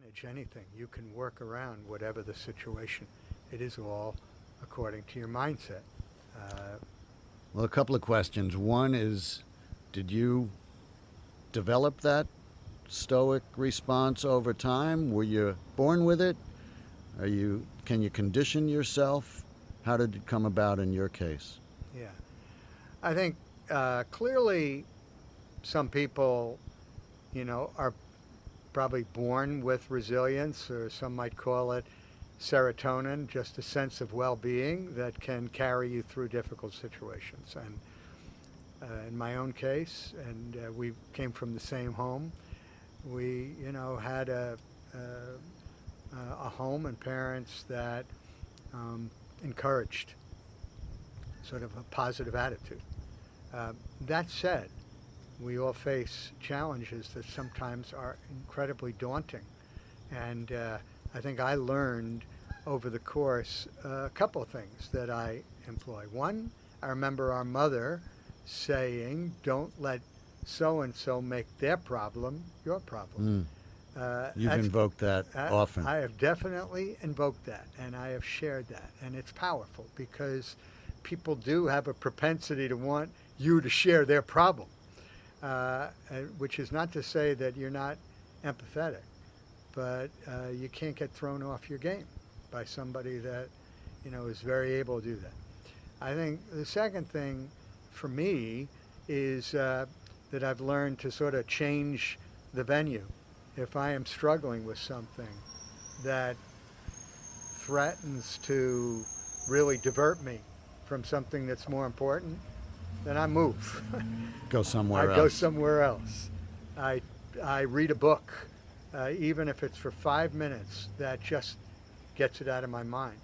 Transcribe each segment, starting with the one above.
manage anything. You can work around whatever the situation. It is all according to your mindset. Uh, Well, a couple of questions. One is, did you develop that stoic response over time? Were you born with it? Can you condition yourself? How did it come about in your case? yeah. I think clearly some people, are probably born with resilience, or some might call it serotonin, just a sense of well-being that can carry you through difficult situations. And in my own case, and we came from the same home, we, had a home and parents that encouraged sort of a positive attitude. That said, we all face challenges that sometimes are incredibly daunting. And I think I learned over the course a couple of things that I employ. One, I remember our mother saying, don't let so and so make their problem your problem. You've invoked that often. I have definitely invoked that, and I have shared that. And it's powerful because people do have a propensity to want you to share their problem, which is not to say that you're not empathetic, but you can't get thrown off your game by somebody that, is very able to do that. I think the second thing for me is that I've learned to sort of change the venue. If I am struggling with something that threatens to really divert me from something that's more important, then I move. Go somewhere I else. go somewhere else. I read a book, even if it's for 5 minutes, that just gets it out of my mind.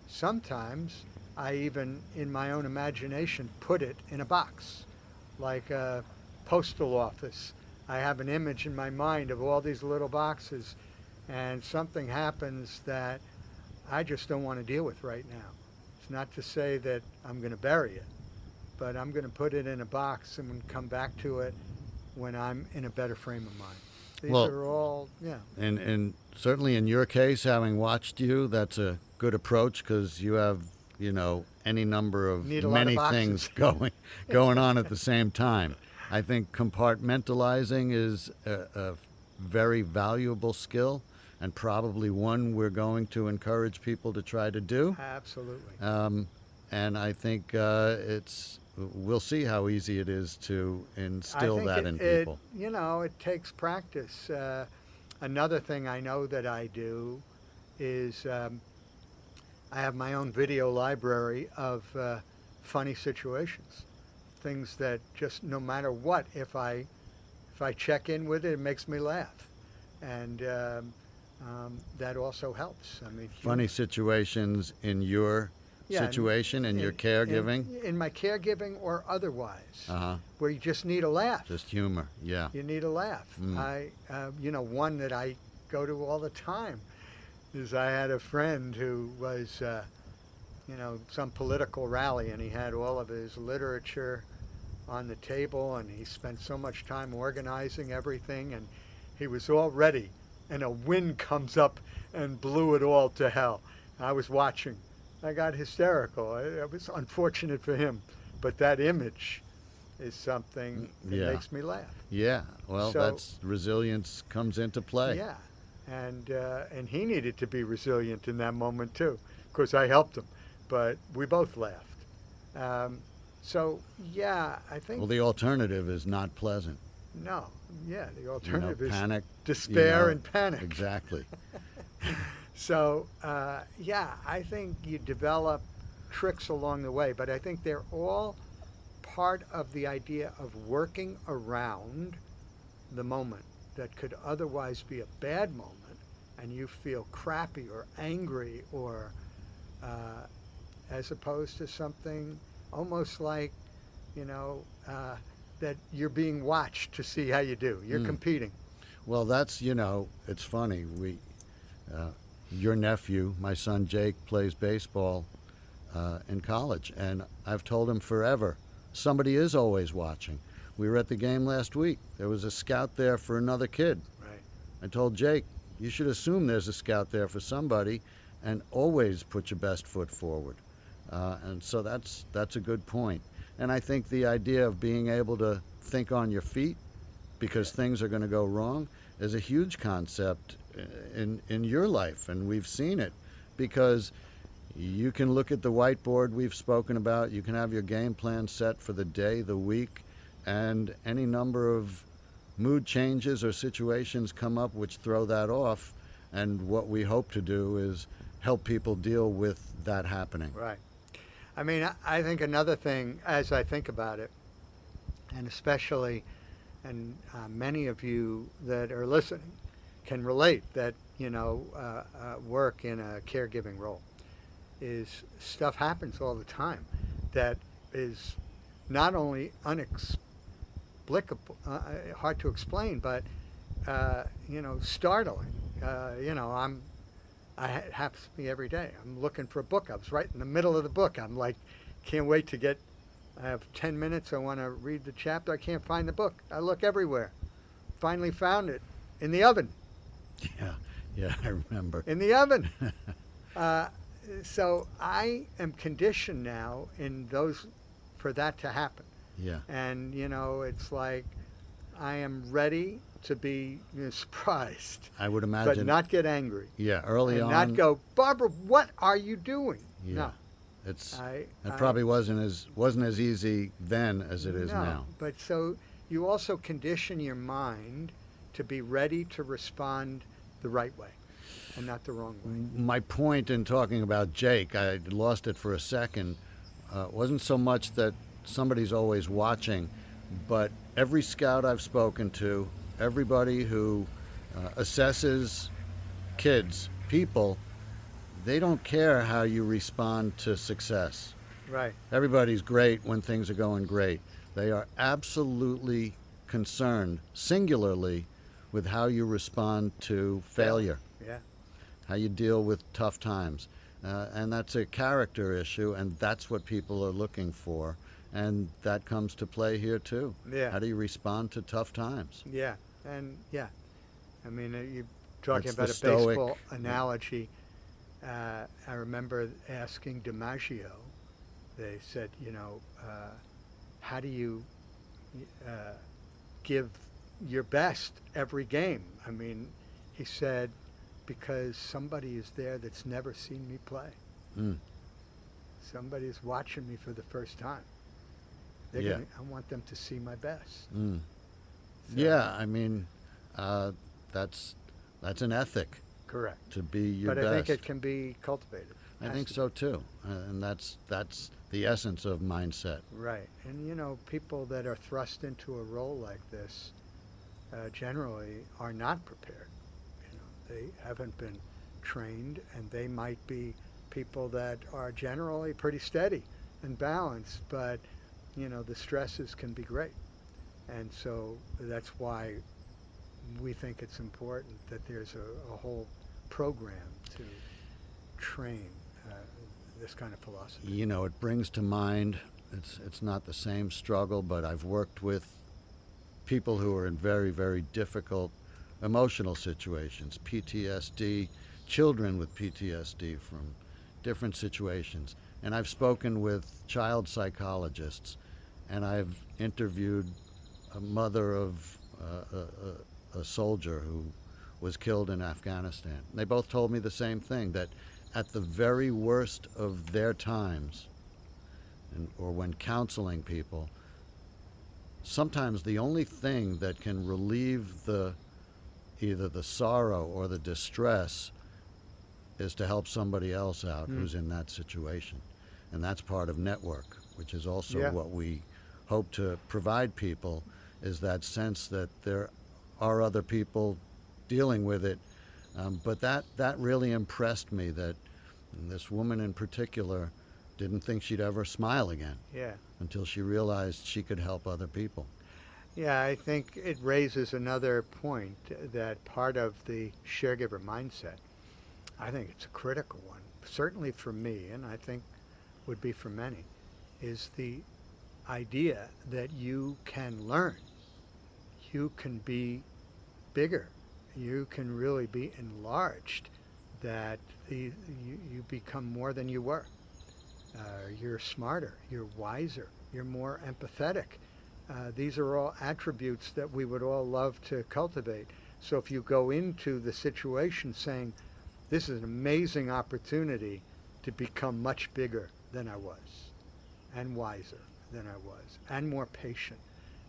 Sometimes I even, in my own imagination, put it in a box, like a postal office. I have an image in my mind of all these little boxes, and something happens that I just don't want to deal with right now. It's not to say that I'm going to bury it, but I'm going to put it in a box and come back to it when I'm in a better frame of mind. These are all, yeah. And certainly in your case, having watched you, that's a good approach because you have, any number of many things going on at the same time. I think compartmentalizing is a very valuable skill and probably one we're going to encourage people to try to do. Absolutely. And I think we'll see how easy it is to instill that in people. It takes practice. Another thing I know that I do is I have my own video library of funny situations. Things that just no matter what, if I check in with it, it makes me laugh, and that also helps. I mean, funny situations in your situation, in your caregiving, in my caregiving or otherwise, where you just need a laugh. Just humor, yeah. You need a laugh. One that I go to all the time is I had a friend who was. Some political rally, and he had all of his literature on the table, and he spent so much time organizing everything, and he was all ready, and a wind comes up and blew it all to hell. I was watching. I got hysterical. It was unfortunate for him, but that image is something that makes me laugh. Yeah, well, that's resilience comes into play. Yeah, and he needed to be resilient in that moment too. Of course, I helped him. But we both laughed. I think... Well, the alternative is not pleasant. No, yeah, the alternative is panic, despair and panic. Exactly. So, I think you develop tricks along the way, but I think they're all part of the idea of working around the moment that could otherwise be a bad moment, and you feel crappy or angry or... as opposed to something almost like, that you're being watched to see how you do. You're competing. Well, that's, it's funny. Your nephew, my son Jake, plays baseball in college, and I've told him forever, somebody is always watching. We were at the game last week. There was a scout there for another kid. Right. I told Jake, You should assume there's a scout there for somebody, and always put your best foot forward. And so that's a good point. And I think the idea of being able to think on your feet because things are going to go wrong is a huge concept in your life, and we've seen it because you can look at the whiteboard we've spoken about, you can have your game plan set for the day, the week, and any number of mood changes or situations come up which throw that off, and what we hope to do is help people deal with that happening. Right. I mean, I think another thing, as I think about it, and especially, and many of you that are listening can relate that, work in a caregiving role, is stuff happens all the time that is not only inexplicable, hard to explain, but, startling. It happens to me every day. I'm looking for a book. I was right in the middle of the book. I'm like, can't wait to get, I have 10 minutes. I want to read the chapter. I can't find the book. I look everywhere. Finally found it in the oven. Yeah, I remember. In the oven. So I am conditioned now for that to happen. Yeah. And, it's like I am ready to be surprised. I would imagine. But not get angry. Yeah, early on. Not go, Barbara, what are you doing? Yeah. No. It probably wasn't as easy then as it is now. But so you also condition your mind to be ready to respond the right way and not the wrong way. My point in talking about Jake, I lost it for a second, wasn't so much that somebody's always watching, but every scout I've spoken to, everybody who assesses kids, people, they don't care how you respond to success. Right. Everybody's great when things are going great. They are absolutely concerned, singularly, with how you respond to failure. Yeah. How you deal with tough times. And that's a character issue, and that's what people are looking for. And that comes to play here, too. Yeah. How do you respond to tough times? Yeah. And, yeah. I mean, you're talking It's about the a stoic baseball analogy. I remember asking DiMaggio, they said, how do you give your best every game? I mean, he said, because somebody is there that's never seen me play. Mm. Somebody is watching me for the first time. Yeah. I want them to see my best. Mm. So, yeah, I mean, that's an ethic. Correct. To be your best. But I think it can be cultivated. I think so too, and that's the essence of mindset. Right, and people that are thrust into a role like this generally are not prepared. They haven't been trained, and they might be people that are generally pretty steady and balanced, but the stresses can be great, and so that's why we think it's important that there's a whole program to train this kind of philosophy. It brings to mind, it's not the same struggle, but I've worked with people who are in very, very difficult emotional situations, PTSD, children with PTSD from different situations. And I've spoken with child psychologists, and I've interviewed a mother of a soldier who was killed in Afghanistan. They both told me the same thing, that at the very worst of their times, or when counseling people, sometimes the only thing that can relieve either the sorrow or the distress is to help somebody else out who's in that situation. And that's part of network, which is also what we hope to provide people, is that sense that there are other people dealing with it. But that really impressed me, that this woman in particular didn't think she'd ever smile again until she realized she could help other people. Yeah, I think it raises another point, that part of the Sharegiver mindset, I think it's a critical one, certainly for me, and I think would be for many, is the idea that you can learn. You can be bigger. you can really be enlarged, that you become more than you were. You're smarter, you're wiser, you're more empathetic. These are all attributes that we would all love to cultivate. So if you go into the situation saying, this is an amazing opportunity to become much bigger than I was, and wiser than I was, and more patient.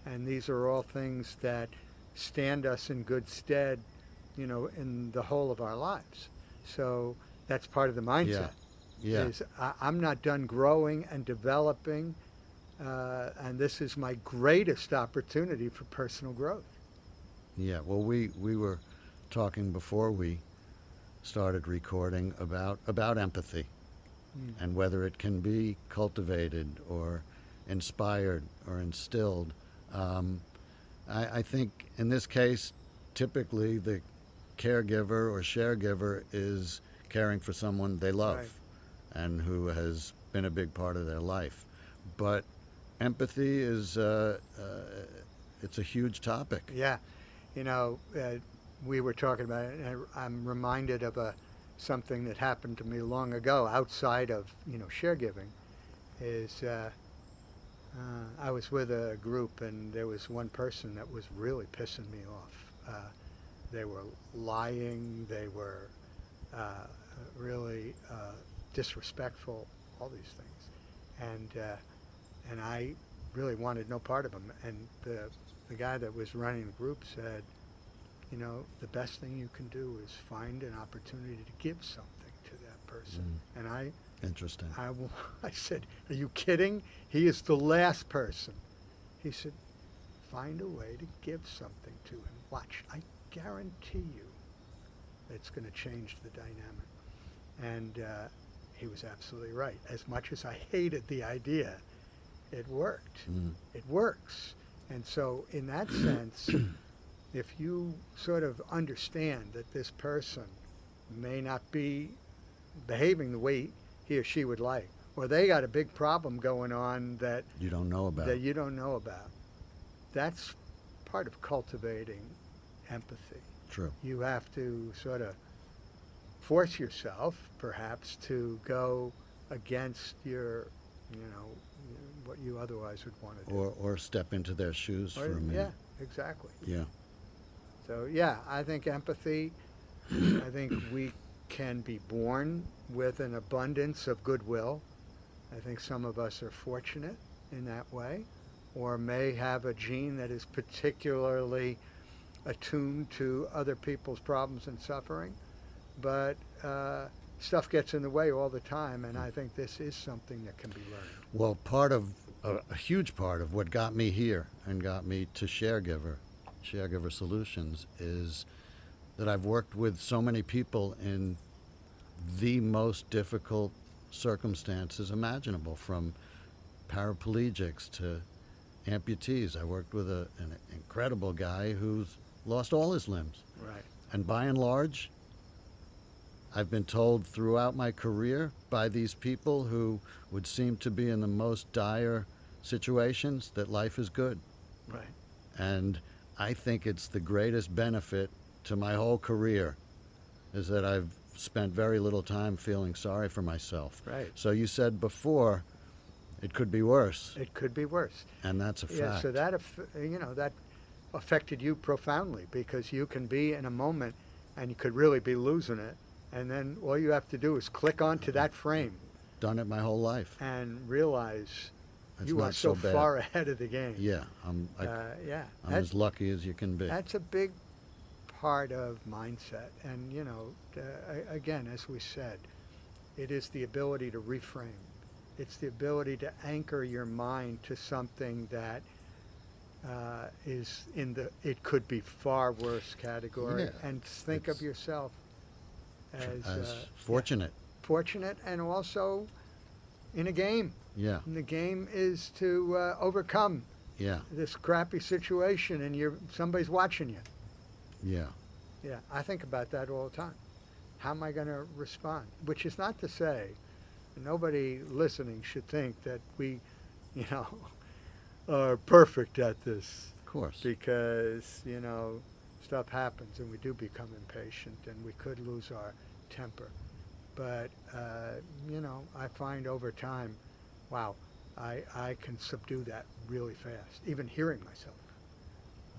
And these are all things that stand us in good stead, in the whole of our lives. So that's part of the mindset. Yeah. Is I'm not done growing and developing, and this is my greatest opportunity for personal growth. Yeah. Well, we were talking before we started recording about empathy and whether it can be cultivated or inspired or instilled. I think in this case, typically the caregiver or sharegiver is caring for someone they love, Right. and who has been a big part of their life. But empathy is it's a huge topic. Yeah. We were talking about it, and I'm reminded of something that happened to me long ago outside of, sharegiving, is I was with a group, and there was one person that was really pissing me off. They were lying, they were really disrespectful, all these things. And I really wanted no part of them. And the guy that was running the group said, the best thing you can do is find an opportunity to give something to that person. And Interesting. I said, are you kidding? He is the last person. He said, find a way to give something to him. Watch, I guarantee you it's going to change the dynamic. And he was absolutely right. As much as I hated the idea, it worked. It works. And so in that sense, if you sort of understand that this person may not be behaving the way he or she would like, or they got a big problem going on that you don't know about, that's part of cultivating empathy. True. You have to sort of force yourself, perhaps, to go against your, what you otherwise would want to do. Or step into their shoes for a minute. Yeah, exactly. Yeah. So, yeah, I think empathy, I think we can be born with an abundance of goodwill. I think some of us are fortunate in that way, or may have a gene that is particularly attuned to other people's problems and suffering. But stuff gets in the way all the time, and I think this is something that can be learned. Well, a huge part of what got me here and got me to Sharegiver Solutions, is that I've worked with so many people in the most difficult circumstances imaginable, from paraplegics to amputees. I worked with an incredible guy who's lost all his limbs. Right. And by and large, I've been told throughout my career by these people who would seem to be in the most dire situations that life is good. Right. And I think it's the greatest benefit to my whole career, is that I've spent very little time feeling sorry for myself. Right. So you said before, it could be worse. It could be worse. And that's a fact. Yeah, so that affected you profoundly, because you can be in a moment and you could really be losing it, and then all you have to do is click onto that frame. Done it my whole life. And realize It's you not are so bad. far ahead of the game. Yeah, I'm as lucky as you can be. That's a big part of mindset. And, again, as we said, it is the ability to reframe. It's the ability to anchor your mind to something that is in the it could be far worse category, Yeah, and think of yourself as fortunate. Fortunate, and also in a game. Yeah. And the game is to overcome this crappy situation, and somebody's watching you. Yeah. Yeah, I think about that all the time. How am I going to respond? Which is not to say, nobody listening should think that we, are perfect at this. Of course. Because, stuff happens, and we do become impatient, and we could lose our temper. But, I find over time, wow, I can subdue that really fast. Even hearing myself,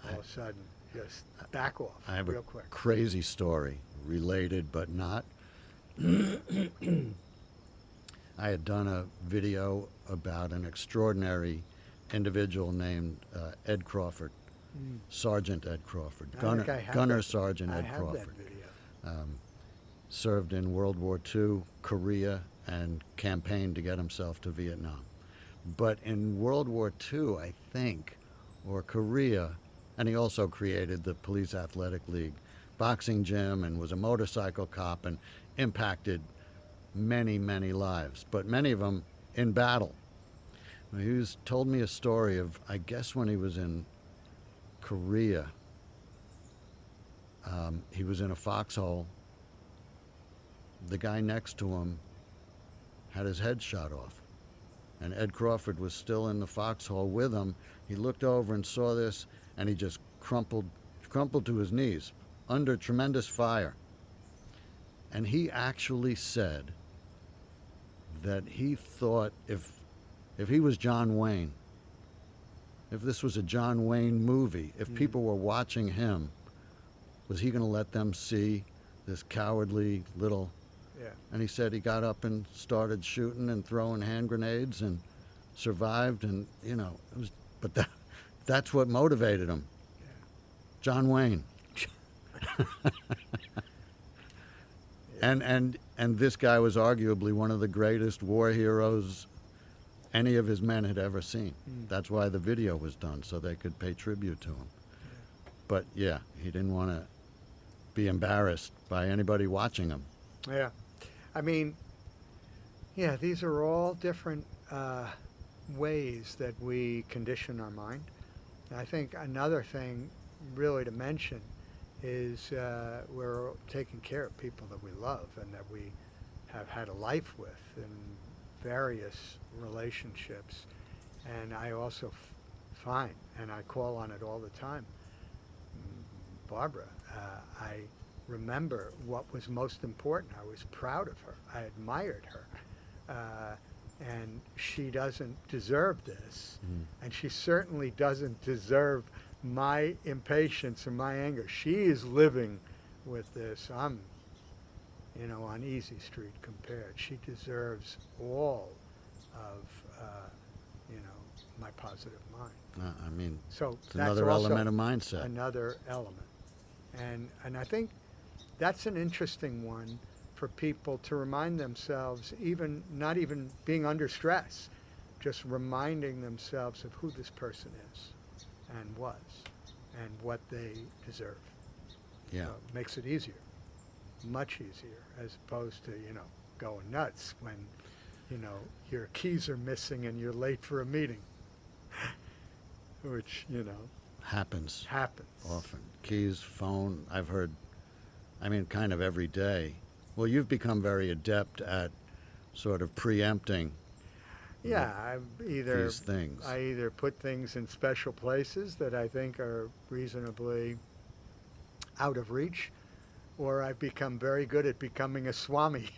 all of a sudden, just back off I have real a quick. crazy story, related but not. I had done a video about an extraordinary individual named Ed Crawford, Sergeant Ed Crawford, Gunner Sergeant Ed Crawford. That video. Served in World War II, Korea, and campaigned to get himself to Vietnam. But in World War II, I think, or Korea, and he also created the Police Athletic League boxing gym and was a motorcycle cop and impacted many, many lives, but many of them in battle. He told me a story of, I guess when he was in Korea, he was in a foxhole. The guy next to him had his head shot off, and Ed Crawford was still in the foxhole with him. He looked over and saw this, and he just crumpled to his knees under tremendous fire. And he actually said that he thought if he was John Wayne, if this was a John Wayne movie, if people were watching him, was he going to let them see this cowardly little... Yeah. And he said he got up and started shooting and throwing hand grenades and survived, and that's what motivated him. Yeah. John Wayne. And this guy was arguably one of the greatest war heroes any of his men had ever seen. That's why the video was done, so they could pay tribute to him. Yeah. But yeah, he didn't want to be embarrassed by anybody watching him. Yeah. I mean, yeah, these are all different ways that we condition our mind. And I think another thing really to mention is we're taking care of people that we love and that we have had a life with in various relationships. And I also find, and I call on it all the time, Barbara, I remember what was most important. I was proud of her. I admired her. And she doesn't deserve this. And she certainly doesn't deserve my impatience or my anger. She is living with this. I'm, on easy street compared. She deserves all of, my positive mind. So it's that's another also element of mindset. Another element. And I think that's an interesting one for people to remind themselves, not even being under stress, just reminding themselves of who this person is and was and what they deserve. Yeah. So it makes it easier, much easier, as opposed to, going nuts when, your keys are missing and you're late for a meeting, which, Happens often. Keys, phone, I've heard, kind of every day. Well, you've become very adept at sort of preempting these things. I either put things in special places that I think are reasonably out of reach, or I've become very good at becoming a swami.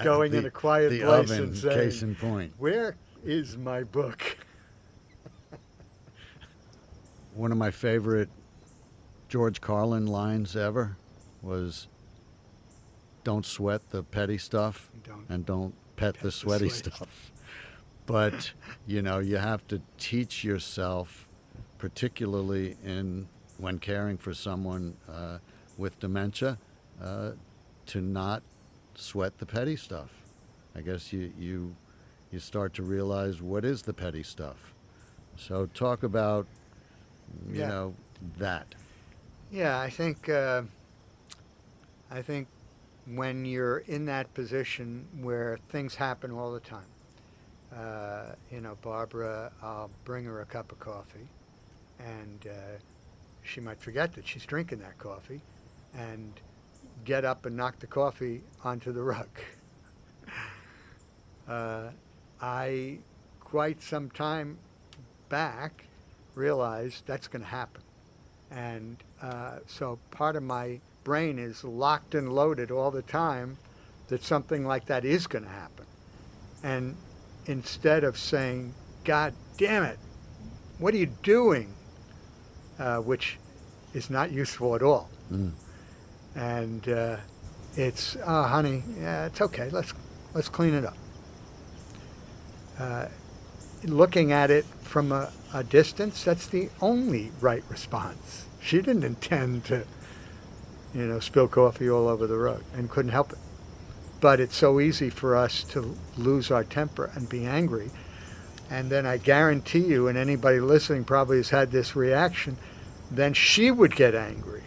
Going in a quiet the place oven, and saying, case in point. "Where is my book?" One of my favorite George Carlin lines ever was, "Don't sweat the petty stuff and don't pet the sweaty stuff." But, you have to teach yourself, particularly when caring for someone with dementia, to not sweat the petty stuff. I guess you start to realize what is the petty stuff. So talk about, that. Yeah, I think when you're in that position where things happen all the time, Barbara, I'll bring her a cup of coffee, and she might forget that she's drinking that coffee, and get up and knock the coffee onto the rug. I, quite some time back, realized that's going to happen. And so part of my brain is locked and loaded all the time that something like that is going to happen. And instead of saying, God damn it, what are you doing? Which is not useful at all. Mm. And it's, oh, honey, yeah, it's okay. Let's clean it up. Looking at it from a distance, that's the only right response. She didn't intend to, spill coffee all over the rug and couldn't help it. But it's so easy for us to lose our temper and be angry. And then I guarantee you, and anybody listening probably has had this reaction, then she would get angry.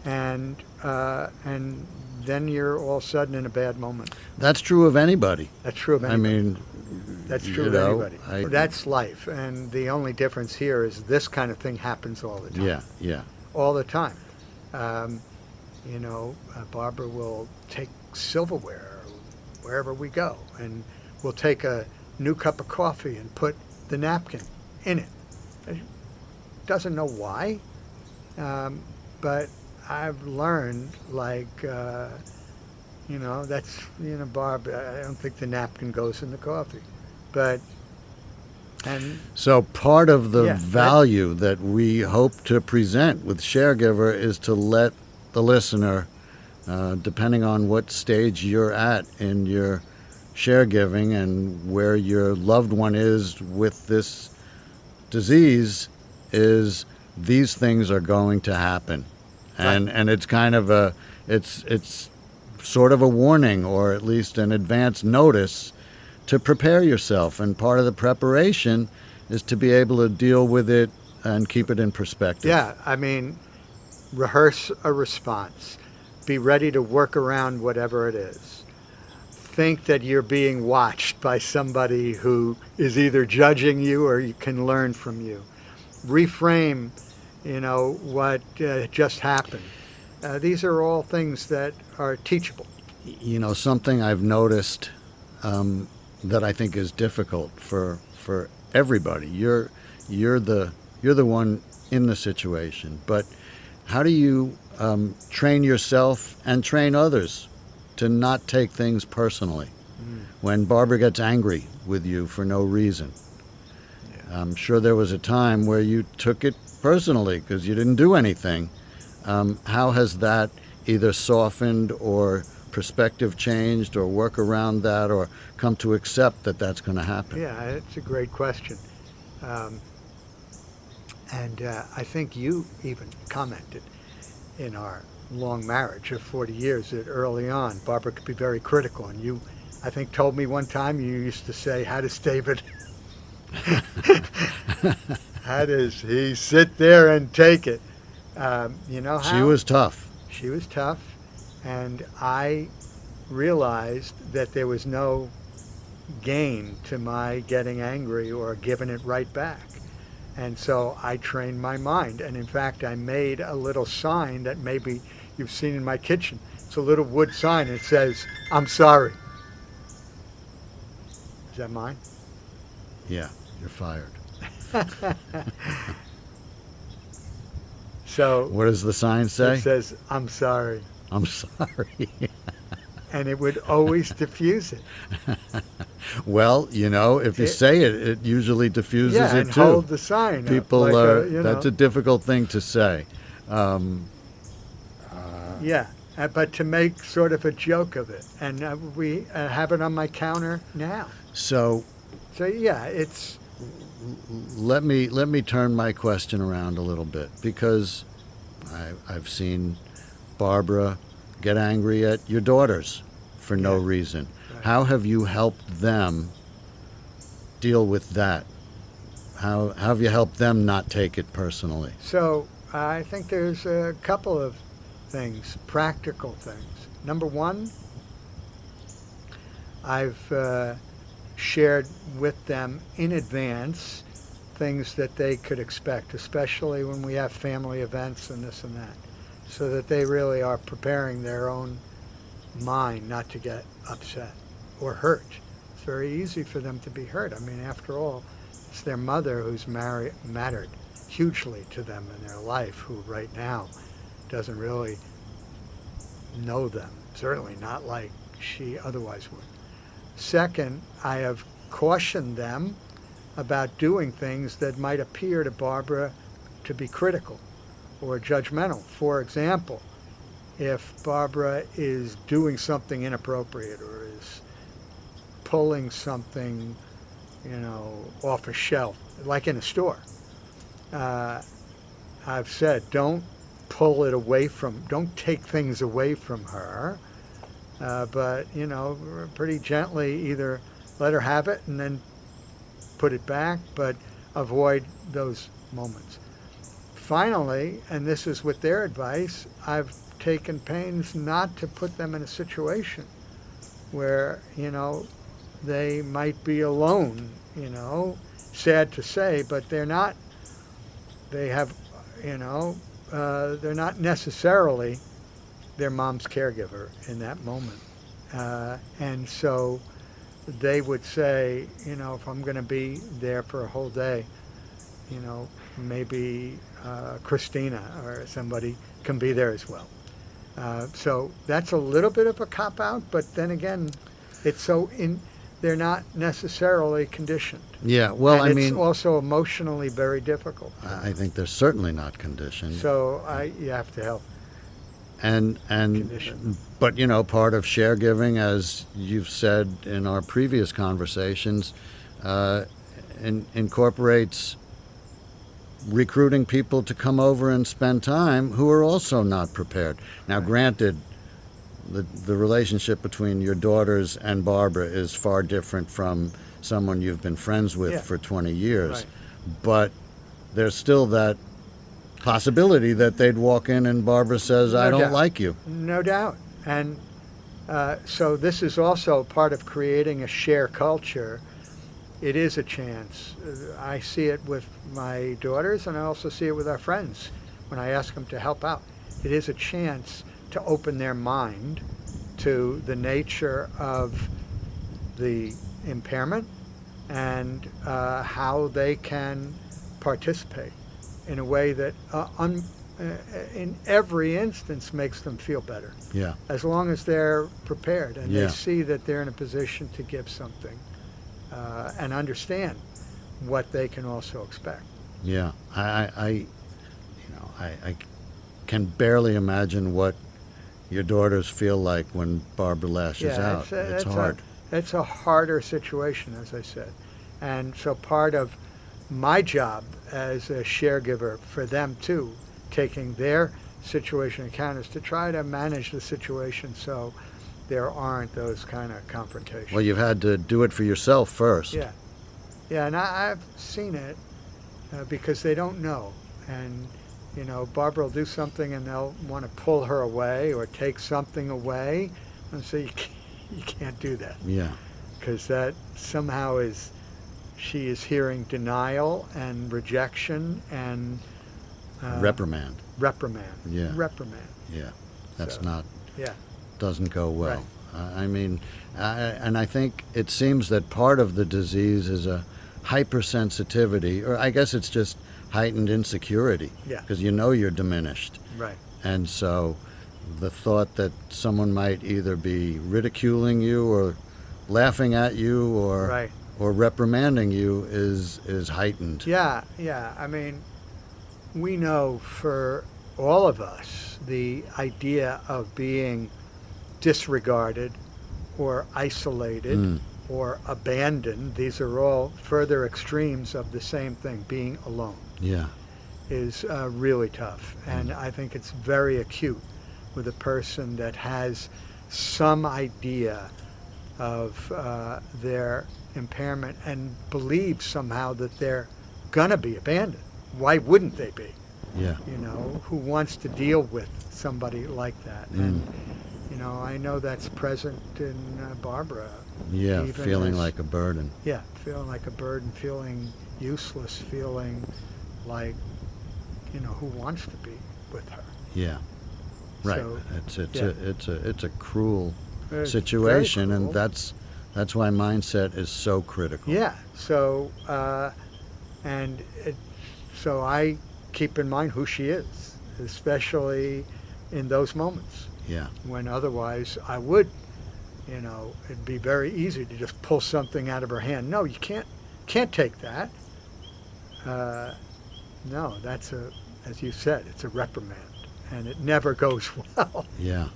And then you're all of a sudden in a bad moment. That's true of anybody. That's true of anybody. I mean, that's true of anybody. That's life. And the only difference here is this kind of thing happens all the time. Yeah, yeah. All the time. Barbara will take silverware wherever we go, and we'll take a new cup of coffee and put the napkin in it. Doesn't know why, but I've learned, that's, Barb, I don't think the napkin goes in the coffee. So part of the value that we hope to present with Sharegiver is to let the listener, depending on what stage you're at in your caregiving and where your loved one is with this disease, is these things are going to happen. And it's kind of it's sort of a warning, or at least an advance notice to prepare yourself. And part of the preparation is to be able to deal with it and keep it in perspective. Yeah, I mean, rehearse a response. Be ready to work around whatever it is. Think that you're being watched by somebody who is either judging you or you can learn from you. Reframe, what just happened. These are all things that are teachable. Something I've noticed that I think is difficult for everybody. You're the one in the situation, but how do you train yourself and train others to not take things personally? When Barbara gets angry with you for no reason, I'm sure there was a time where you took it personally because you didn't do anything. How has that either softened or perspective changed, or work around that, or come to accept that that's going to happen? Yeah, it's a great question. And I think you even commented in our long marriage of 40 years that early on, Barbara could be very critical. And you, I think, told me one time you used to say, how does David, how does he sit there and take it? You know how? She was tough. She was tough. And I realized that there was no gain to my getting angry or giving it right back. And so I trained my mind. And in fact, I made a little sign that maybe you've seen in my kitchen. It's a little wood sign. It says, I'm sorry. Is that mine? Yeah, you're fired. So what does the sign say? It says, I'm sorry. I'm sorry. And it would always diffuse it. Well, if you say it, it usually diffuses it and too. Hold the sign. People are. That's a difficult thing to say. Yeah, but to make sort of a joke of it, and we have it on my counter now. So yeah, it's. Let me turn my question around a little bit, because I've seen Barbara get angry at your daughters for no reason. Right. How have you helped them deal with that? How have you helped them not take it personally? So I think there's a couple of things, practical things. Number one, I've shared with them in advance things that they could expect, especially when we have family events and this and that, so that they really are preparing their own mind not to get upset or hurt. It's very easy for them to be hurt. I mean, after all, it's their mother who's mattered hugely to them in their life, who right now doesn't really know them, certainly not like she otherwise would. Second, I have cautioned them about doing things that might appear to Barbara to be critical or judgmental. For example, if Barbara is doing something inappropriate or is pulling something, off a shelf, like in a store, I've said, don't take things away from her, but, pretty gently either let her have it and then put it back, but avoid those moments. Finally, and this is with their advice, I've taken pains not to put them in a situation where, they might be alone, sad to say, but they're not, they're not necessarily their mom's caregiver in that moment. And so they would say, if I'm going to be there for a whole day, maybe Christina or somebody can be there as well. So that's a little bit of a cop-out, but then again, they're not necessarily conditioned. Yeah, well, and it's also emotionally very difficult. I think they're certainly not conditioned. So you have to help. But part of Sharegiving, as you've said in our previous conversations, incorporates recruiting people to come over and spend time who are also not prepared. Now, granted, the relationship between your daughters and Barbara is far different from someone you've been friends with for 20 years. Right. But there's still that possibility that they'd walk in and Barbara says, I don't like you. No doubt. And so this is also part of creating a share culture. It is a chance. I see it with my daughters, and I also see it with our friends when I ask them to help out. It is a chance to open their mind to the nature of the impairment and how they can participate in a way that in every instance makes them feel better. Yeah. As long as they're prepared and they see that they're in a position to give something and understand what they can also expect. Yeah. I can barely imagine what your daughters feel like when Barbara lashes out. It's hard. It's a harder situation, as I said. And so part of my job as a sharegiver for them too, taking their situation into account, is to try to manage the situation so there aren't those kind of confrontations. Well, you've had to do it for yourself first. Yeah, and I've seen it because they don't know. And, Barbara will do something and they'll want to pull her away or take something away. And so you can't do that. Yeah. Because that somehow she is hearing denial and rejection and reprimand. Yeah. Reprimand. Yeah. That's Yeah. Doesn't go well. Right. And I think it seems that part of the disease is a hypersensitivity, or I guess it's just heightened insecurity. Yeah. Because you're diminished. Right. And so the thought that someone might either be ridiculing you or laughing at you or reprimanding you is heightened. Yeah. We know for all of us the idea of being disregarded or isolated or abandoned, these are all further extremes of the same thing, being alone. Yeah. Is really tough. And I think it's very acute with a person that has some idea of their impairment and believes somehow that they're gonna be abandoned. Why wouldn't they be? Yeah. Who wants to deal with somebody like that? And I know that's present in Barbara. Yeah, feeling like a burden. Yeah, feeling like a burden, feeling useless, feeling like, who wants to be with her? Yeah, right. So, it's a cruel situation, cruel. And that's why mindset is so critical. Yeah. So, and so I keep in mind who she is, especially in those moments Yeah. when otherwise I would, it'd be very easy to just pull something out of her hand. No, you can't take that. No, that's as you said, it's a reprimand, and it never goes well. Yeah.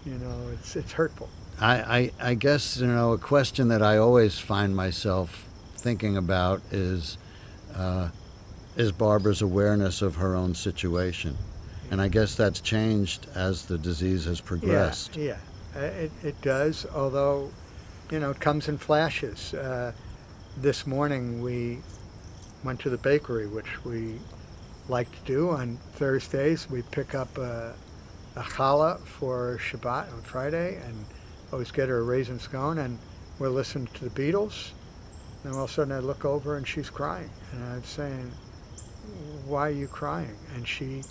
It's hurtful. I guess, a question that I always find myself thinking about is Barbara's awareness of her own situation. And I guess that's changed as the disease has progressed. Yeah, it does, although, it comes in flashes. This morning we went to the bakery, which we like to do on Thursdays. We pick up a challah for Shabbat on Friday and always get her a raisin scone, and we're listening to the Beatles. And all of a sudden I look over and she's crying. And I'm saying, why are you crying? And she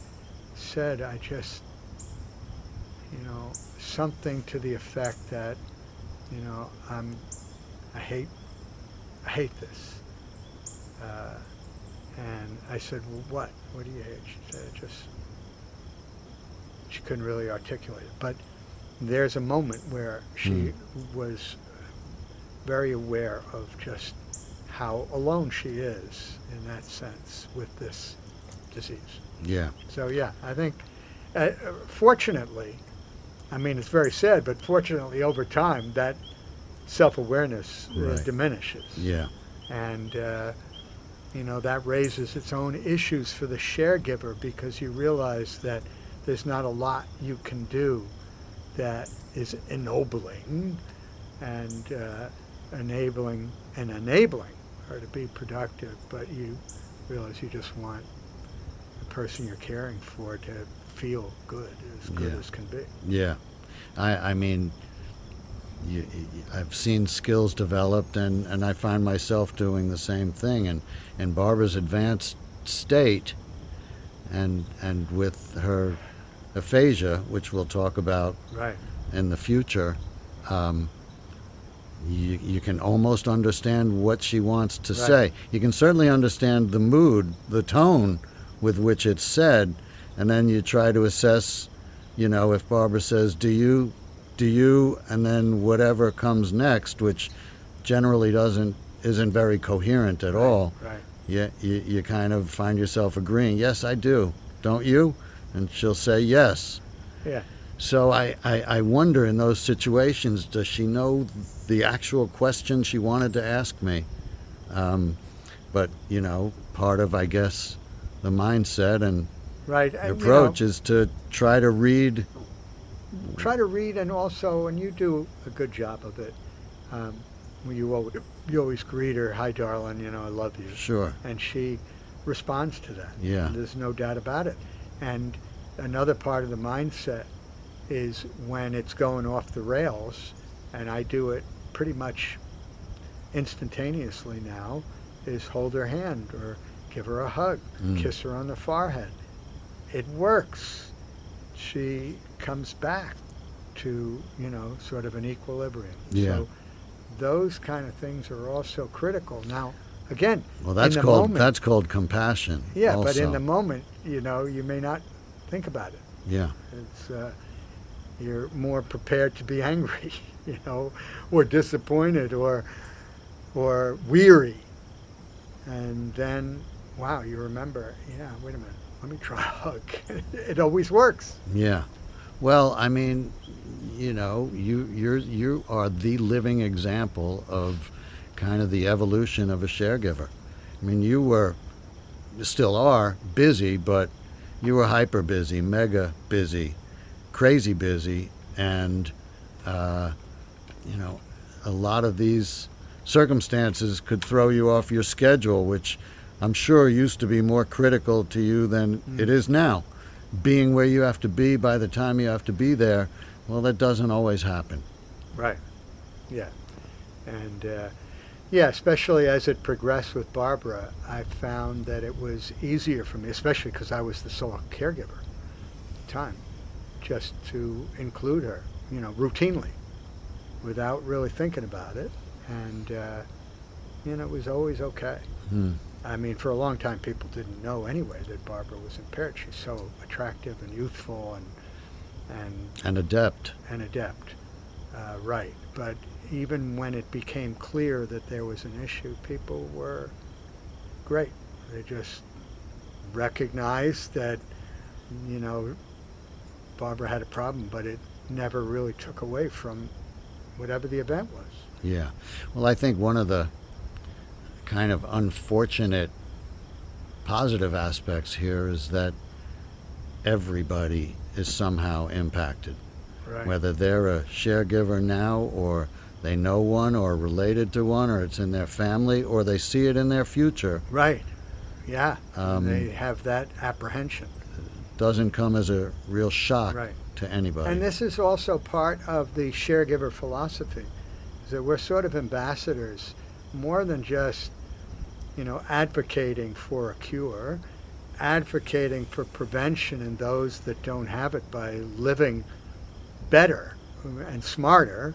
said, I just, something to the effect that, I hate this. And I said, well, what do you hate? She said, she couldn't really articulate it. But there's a moment where she was very aware of just how alone she is in that sense with this disease. Yeah. So yeah, I think, fortunately, I mean, it's very sad, but fortunately over time that self-awareness Right. diminishes. Yeah. And, that raises its own issues for the sharegiver, because you realize that there's not a lot you can do that is ennobling and enabling her to be productive, but you realize you just want the person you're caring for to feel good Yeah. as can be. Yeah. I mean, I've seen skills developed, and I find myself doing the same thing. And in Barbara's advanced state, and with her aphasia, which we'll talk about Right. in the future, you can almost understand what she wants to Right. say. You can certainly understand the mood, the tone with which it's said, and then you try to assess, if Barbara says, do you, and then whatever comes next, which generally isn't very coherent at all. Right. You kind of find yourself agreeing, yes, I do, don't you? And she'll say yes. Yeah. So I wonder, in those situations, does she know the actual question she wanted to ask me? But, part of, I guess, the mindset and Right. the approach is to try to read. And also, and you do a good job of it, when you always greet her, hi darling, I love you. Sure. And she responds to that. Yeah. And there's no doubt about it. And another part of the mindset is when it's going off the rails, and I do it pretty much instantaneously now, is hold her hand or give her a hug, kiss her on the forehead. It works. She comes back to, sort of an equilibrium. Yeah. So those kind of things are also critical. Now, again, Well, in the moment, that's called compassion. yeah, also. but in the moment, you may not think about it. Yeah. It's you're more prepared to be angry, or disappointed or weary, and then wow, you remember, yeah, wait a minute, let me try a hug. It always works. Yeah. Well, I mean, you are the living example of kind of the evolution of a sharegiver. I mean, you still are busy, but you were hyper busy, mega busy, crazy busy, and a lot of these circumstances could throw you off your schedule, which I'm sure used to be more critical to you than it is now. Being where you have to be by the time you have to be there, well, that doesn't always happen. Right. Yeah. And especially as it progressed with Barbara, I found that it was easier for me, especially because I was the sole caregiver at the time, just to include her, routinely, without really thinking about it. And it was always okay. Hmm. I mean, for a long time, people didn't know anyway that Barbara was impaired. She's so attractive and youthful And adept. and adept, right? But even when it became clear that there was an issue, people were great. They just recognized that, Barbara had a problem, but it never really took away from whatever the event was. Yeah. Well, I think one of the kind of unfortunate positive aspects here is that everybody is somehow impacted. Right. Whether they're a sharegiver now, or they know one, or related to one, or it's in their family, or they see it in their future. Right. Yeah. They have that apprehension. Doesn't come as a real shock Right. to anybody. And this is also part of the Sharegiver philosophy, is that we're sort of ambassadors, more than just, advocating for a cure, advocating for prevention in those that don't have it by living better and smarter,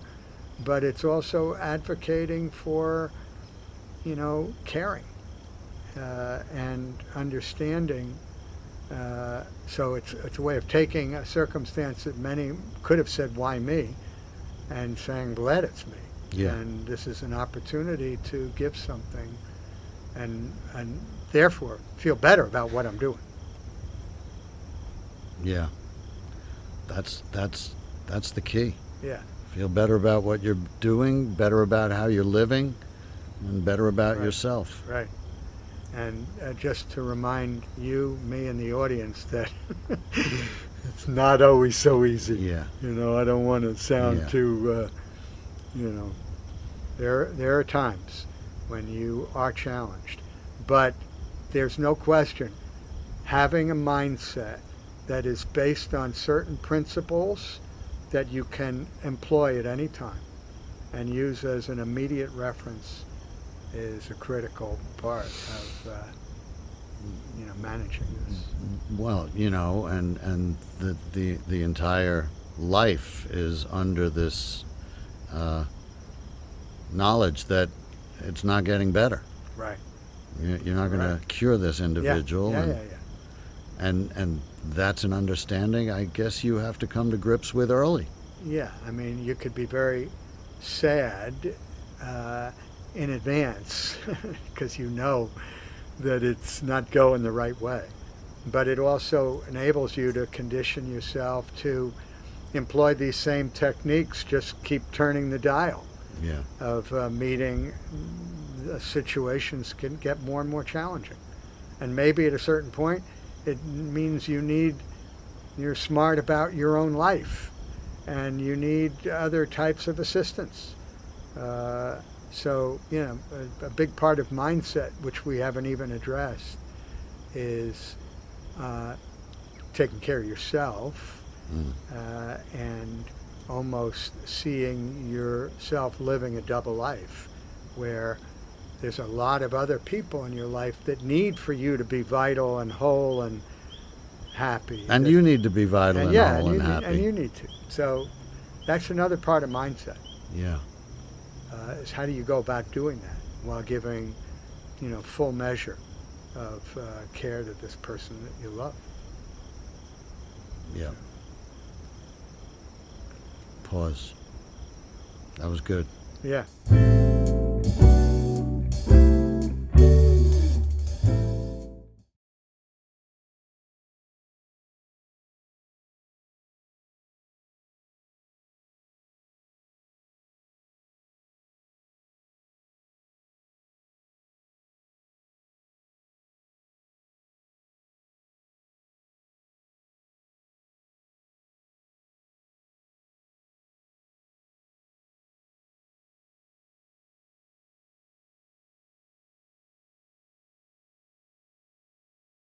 but it's also advocating for, caring and understanding. So it's a way of taking a circumstance that many could have said, "Why me?" and saying, "Glad it's me." Yeah. And this is an opportunity to give something, and therefore feel better about what I'm doing. Yeah. That's the key. Yeah. Feel better about what you're doing, better about how you're living, and better about Right. yourself. Right. And just to remind you, me, and the audience that it's not always so easy. Yeah. I don't want to sound Yeah. too, there are times when you are challenged, but there's no question having a mindset that is based on certain principles that you can employ at any time and use as an immediate reference is a critical part of managing this. Well, and the entire life is under this knowledge that it's not getting better. Right. You're not going to cure this individual. Yeah. And that's an understanding I guess you have to come to grips with early. Yeah, I mean, you could be very sad in advance because you know that it's not going the right way. But it also enables you to condition yourself to employ these same techniques, just keep turning the dial Yeah. of meeting situations can get more and more challenging. And maybe at a certain point, it means you're smart about your own life and you need other types of assistance. So, a big part of mindset, which we haven't even addressed, is taking care of yourself and almost seeing yourself living a double life where there's a lot of other people in your life that need for you to be vital and whole and happy. And you need to be vital and whole and happy. And you need to. So that's another part of mindset. Yeah. Is how do you go about doing that while giving, full measure of care to this person that you love. Yeah. Pause. That was good. Yeah.